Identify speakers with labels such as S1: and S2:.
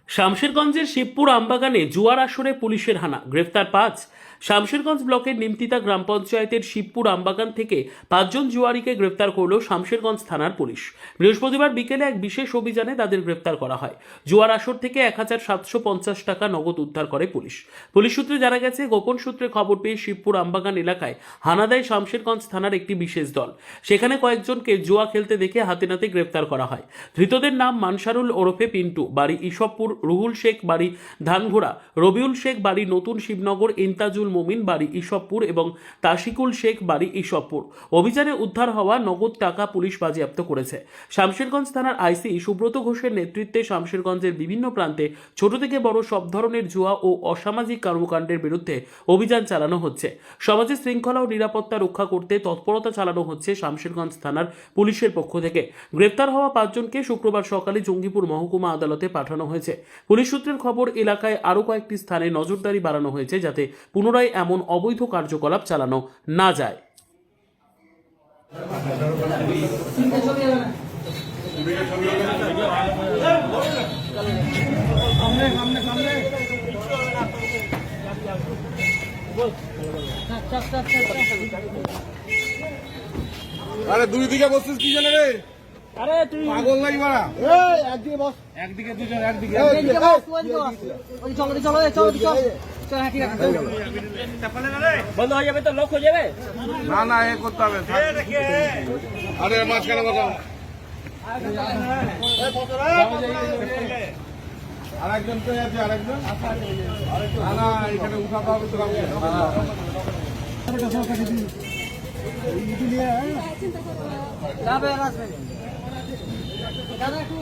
S1: শামশেরগঞ্জের শিবপুর আমবাগানে জুয়ার আসরে পুলিশের হানা, গ্রেফতার 5। শামশেরগঞ্জ ব্লকের নিমতিতা গ্রাম পঞ্চায়েতের শিবপুর আমবাগান থেকে 5 জন জুয়ারিকে গ্রেফতার করল শামশেরগঞ্জ থানার পুলিশ। বৃহস্পতিবার বিকেলে এক বিশেষ অভিযানে তাদের গ্রেফতার করা হয়। জুয়ার আসর থেকে 1750 টাকা নগদ উদ্ধার করে পুলিশ। পুলিশ সূত্রে জানা গেছে, গোপন সূত্রে খবর পেয়ে শিবপুর আমবাগান এলাকায় হানা দেয় শামশেরগঞ্জ থানার একটি বিশেষ দল। সেখানে কয়েকজনকে জুয়া খেলতে দেখে হাতে নাতে গ্রেফতার করা হয়। ধৃতদের নাম মানসারুল ওরফে পিন্টু, বাড়ি ঈশ্বরপুর; রুহুল শেখ, বাড়ি ধানঘোড়া; রবিউল শেখ, বাড়ি নতুন শিবনগর; ইন্তাজুল মুমিন, বাড়ি ঈশ্বরপুর এবং তাশিকুল শেখ, বাড়ি ঈশ্বরপুর। অভিযানে উদ্ধার হওয়া নগদ টাকা পুলিশ বাজেয়াপ্ত করেছে। শামশেরগঞ্জ থানার আইসি সুব্রত ঘোষের নেতৃত্বে শামশেরগঞ্জের বিভিন্ন প্রান্তে ছোট থেকে বড় সব ধরনের জুয়া ও অসামাজিক কর্মকাণ্ডের বিরুদ্ধে অভিযান চালানো হচ্ছে। সমাজে শৃঙ্খলা ও নিরাপত্তা রক্ষা করতে তৎপরতা চালানো হচ্ছে শামশেরগঞ্জ থানার পুলিশের পক্ষ থেকে। গ্রেফতার হওয়া 5 জনকে শুক্রবার সকালে জঙ্গিপুর মহকুমা আদালতে পাঠানো হয়েছে। পুলিশ সূত্রের খবর, এলাকায় আরও কয়েকটি স্থানে নজরদারি বাড়ানো হয়েছে যাতে পুনরায় এমন অবৈধ কার্যকলাপ চালানো না যায়।
S2: আরে দুই দিকে বসছিস কি জানে রে?
S3: আরে তুই
S2: পাগল নাই মারা?
S3: এই একদিকে বস,
S2: একদিকে দুজন, একদিকে
S3: একদিকে বস, তুই ওইদিকে বস। ওই চল চল চল চল চল, হ্যাঁ ঠিক আছে। বন্ধ হয়ে যাবে তো, লক হয়ে যাবে।
S2: না না, এ করতে হবে। আরে মাঝখানে বসাও। আরেকজন তো আছে, আরেকজন না না, এখানে উঠাতে হবে তো।
S3: যাবে আসবে দাদা, একটু